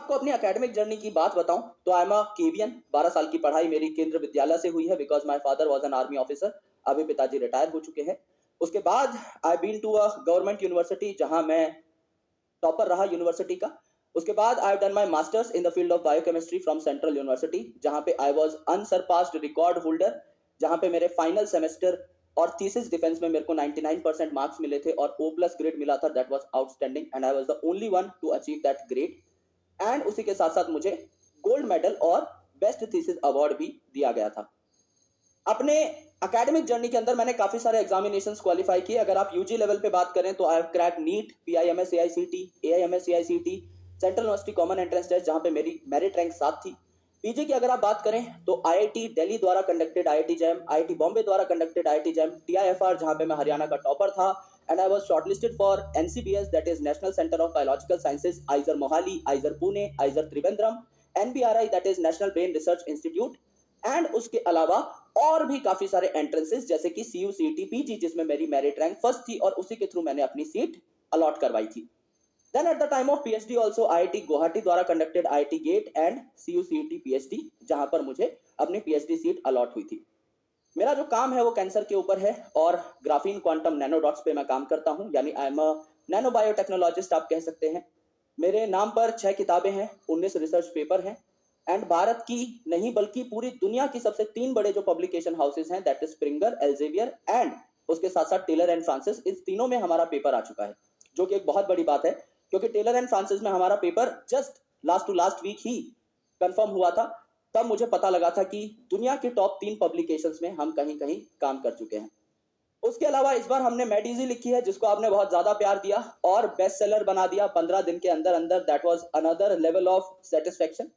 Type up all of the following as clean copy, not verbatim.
आपको अपनी academic journey की बात बताऊं तो आई एम अ केवियन। 12 साल की पढ़ाई मेरी केंद्र विद्यालय से हुई है because my father was an army officer. अभी पिताजी रिटायर हो चुके हैं। उसके बाद I been to a government university जहां मैं टॉपर रहा यूनिवर्सिटी का। उसके बाद I have done my masters in the field of biochemistry from central university जहां पे I was unsurpassed record holder, जहां पे मेरे फाइनल सेमेस्टर और थीसिस डिफेंस में मेरे को 99% मार्क्स मिले थे और O प्लस ग्रेड मिला था। That was outstanding and I was the only one two achieve that grade. And उसी के साथ साथ मुझे गोल्ड मेडल और बेस्ट थीसिस अवार्ड भी दिया गया था। अपने एकेडमिक जर्नी के अंदर मैंने काफी सारे एग्जामिनेशंस क्वालिफाई किए। अगर आप यूजी लेवल पे बात करें तो I have crack NEET, PIMS AICT, AIIMS AICT, central university common entrance test जहां पे मेरी मेरिट रैंक 7 थी। पीजी की अगर आप बात करें तो आईआईटी दिल्ली द्वारा conducted IIT jam, IIT Bombay द्वारा कंडक्टेड आईआईटी जैम, टीआईएफआर जहां पे मैं हरियाणा का टॉपर था and I was shortlisted for NCBS that is national centre of biological sciences, आइजर Mohali, आइजर Pune, आइजर Trivandrum, NBRI that is national brain research institute. And उसके अलावा और भी काफी सारे एंट्रेंसेस जैसे कि सीयू सीईटी पीजी जिसमें मेरी मेरिट रैंक फर्स्ट थी और उसी के थ्रू मैंने अपनी सीट अलॉट करवाई थी। Then at the time of PhD also IIT Guwahati द्वारा conducted IIT GATE and CU CET PhD जहां पर मुझे अपनी पीएचडी सीट अलॉट हुई थी। मेरा जो काम है वो कैंसर के ऊपर है और ग्राफीन क्वांटम नैनो डॉट्स पे मैं काम करता हूं, यानी I am a nano biotechnologist आप कह सकते हैं। मेरे नाम पर 6 किताबें हैं, 19 रिसर्च पेपर हैं एंड भारत की नहीं बल्कि पूरी दुनिया की सबसे 3 बड़े जो पब्लिकेशन हाउसेस हैं that is Springer, Elsevier and उसके साथ साथ टेलर एंड फ्रांसिस, इस तीनों में हमारा पेपर आ चुका है जो कि एक बहुत बड़ी बात है क्योंकि टेलर एंड फ्रांसिस में हमारा paper just last to last week ही कंफर्म हुआ था। तब मुझे पता लगा था कि दुनिया के टॉप 3 पब्लिकेशंस में हम कहीं कहीं काम कर चुके हैं। उसके अलावा इस बार हमने मेडिजी लिखी है जिसको आपने बहुत ज्यादा प्यार दिया और बेस्ट सेलर बना दिया 15 दिन के अंदर अंदर। That was another level of satisfaction.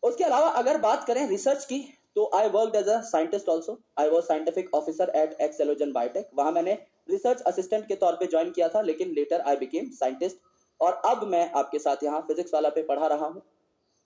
उसके अलावा अगर बात करें रिसर्च की तो I worked as a scientist also. I was scientific officer at Excelogen biotech. वहां मैंने रिसर्च असिस्टेंट के तौर पे ज्वाइन किया था लेकिन लेटर आई बिकेम साइंटिस्ट और अब मैं आपके साथ यहाँ फिजिक्स वाला पे पढ़ा रहा हूँ।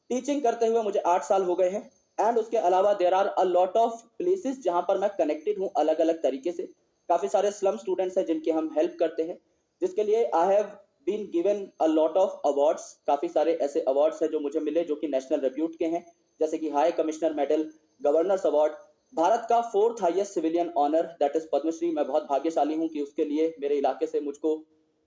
टीचिंग करते हुए मुझे 8 साल हो गए हैं एंड उसके अलावा there are a lot of places जहां पर मैं कनेक्टेड हूँ अलग अलग तरीके से। काफी सारे स्लम स्टूडेंट्स हैं जिनकी हम हेल्प करते हैं जिसके लिए I have been given a lot of awards. काफी सारे ऐसे अवार्ड्स हैं जो मुझे मिले जो कि नेशनल रिप्यूट के हैं जैसे कि high commissioner medal, governor's award, Bharat का 4th highest civilian honour that is Padmashri. मैं बहुत भाग्यशाली हूं कि उसके लिए मेरे इलाके से मुझको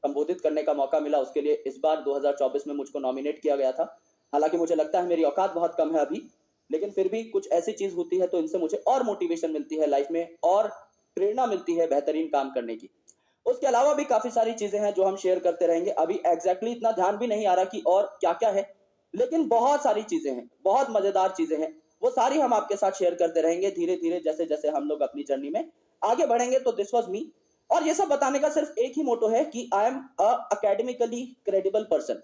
संबोधित करने का मौका मिला। उसके लिए इस बार 2024 में मुझको नॉमिनेट किया गया था। हालांकि मुझे लगता है मेरी औकात बहुत कम है अभी, लेकिन फिर भी कुछ ऐसी चीज होती है तो इनसे मुझे और मोटिवेशन मिलती है लाइफ में और प्रेरणा मिलती है बेहतरीन काम करने की। उसके अलावा भी काफी सारी चीजें हैं जो हम शेयर करते रहेंगे। अभी एग्जैक्टली इतना ध्यान भी नहीं आ रहा कि और क्या क्या है, लेकिन बहुत सारी चीजें हैं, बहुत मजेदार चीजें हैं। वो सारी हम आपके साथ शेयर करते रहेंगे धीरे धीरे जैसे जैसे हम लोग अपनी जर्नी में आगे बढ़ेंगे। तो दिस वाज मी और ये सब बताने का सिर्फ एक ही मोटो है कि I am a academically credible person.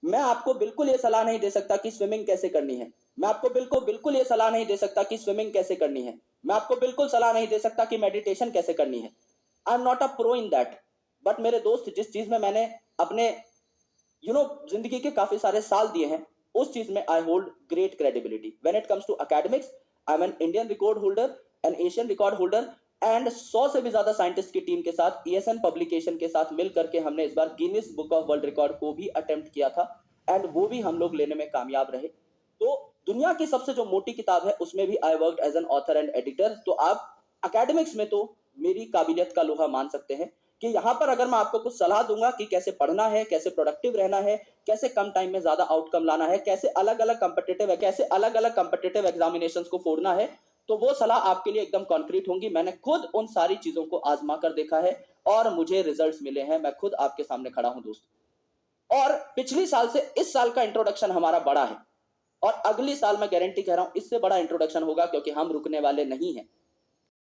मैं आपको बिल्कुल ये सलाह नहीं दे सकता कि स्विमिंग कैसे करनी है। मैं आपको बिल्कुल ये सलाह नहीं दे सकता कि स्विमिंग कैसे करनी है। मैं आपको बिल्कुल सलाह नहीं दे सकता कि मेडिटेशन कैसे करनी है। I am not a pro in that. But मेरे दोस्त जिस चीज में मैंने अपने जिंदगी के काफी सारे साल दिए हैं उस चीज में I hold great credibility. When it comes to academics I am an Indian record holder, an Asian record holder and 100 से भी ज्यादा साइंटिस्ट की टीम के साथ ईएसएन पब्लिकेशन के साथ मिल करके हमने इस बार Guinness book of world record को भी अटेम्प्ट किया था एंड वो भी हम लोग लेने में कामयाब रहे। तो दुनिया की सबसे जो मोटी किताब है उसमें भी I worked as an author and editor. तो आप एकेडमिक्स में तो मेरी काबिलियत का लोहा मान सकते हैं कि यहाँ पर अगर मैं आपको कुछ सलाह दूंगा कि कैसे पढ़ना है, कैसे प्रोडक्टिव रहना है, कैसे कम टाइम में ज्यादा आउटकम लाना है, कैसे अलग अलग कॉम्पिटिटिव एग्जामिनेशंस को फोड़ना है, तो वो सलाह आपके लिए एकदम कॉन्क्रीट होंगी। मैंने खुद उन सारी चीजों को आजमा कर देखा है और मुझे रिजल्ट्स मिले हैं। मैं खुद आपके सामने खड़ा हूं दोस्त। और पिछली साल से इस साल का इंट्रोडक्शन हमारा बड़ा है और अगली साल मैं गारंटी कह रहा हूं इससे बड़ा इंट्रोडक्शन होगा क्योंकि हम रुकने वाले नहीं हैं।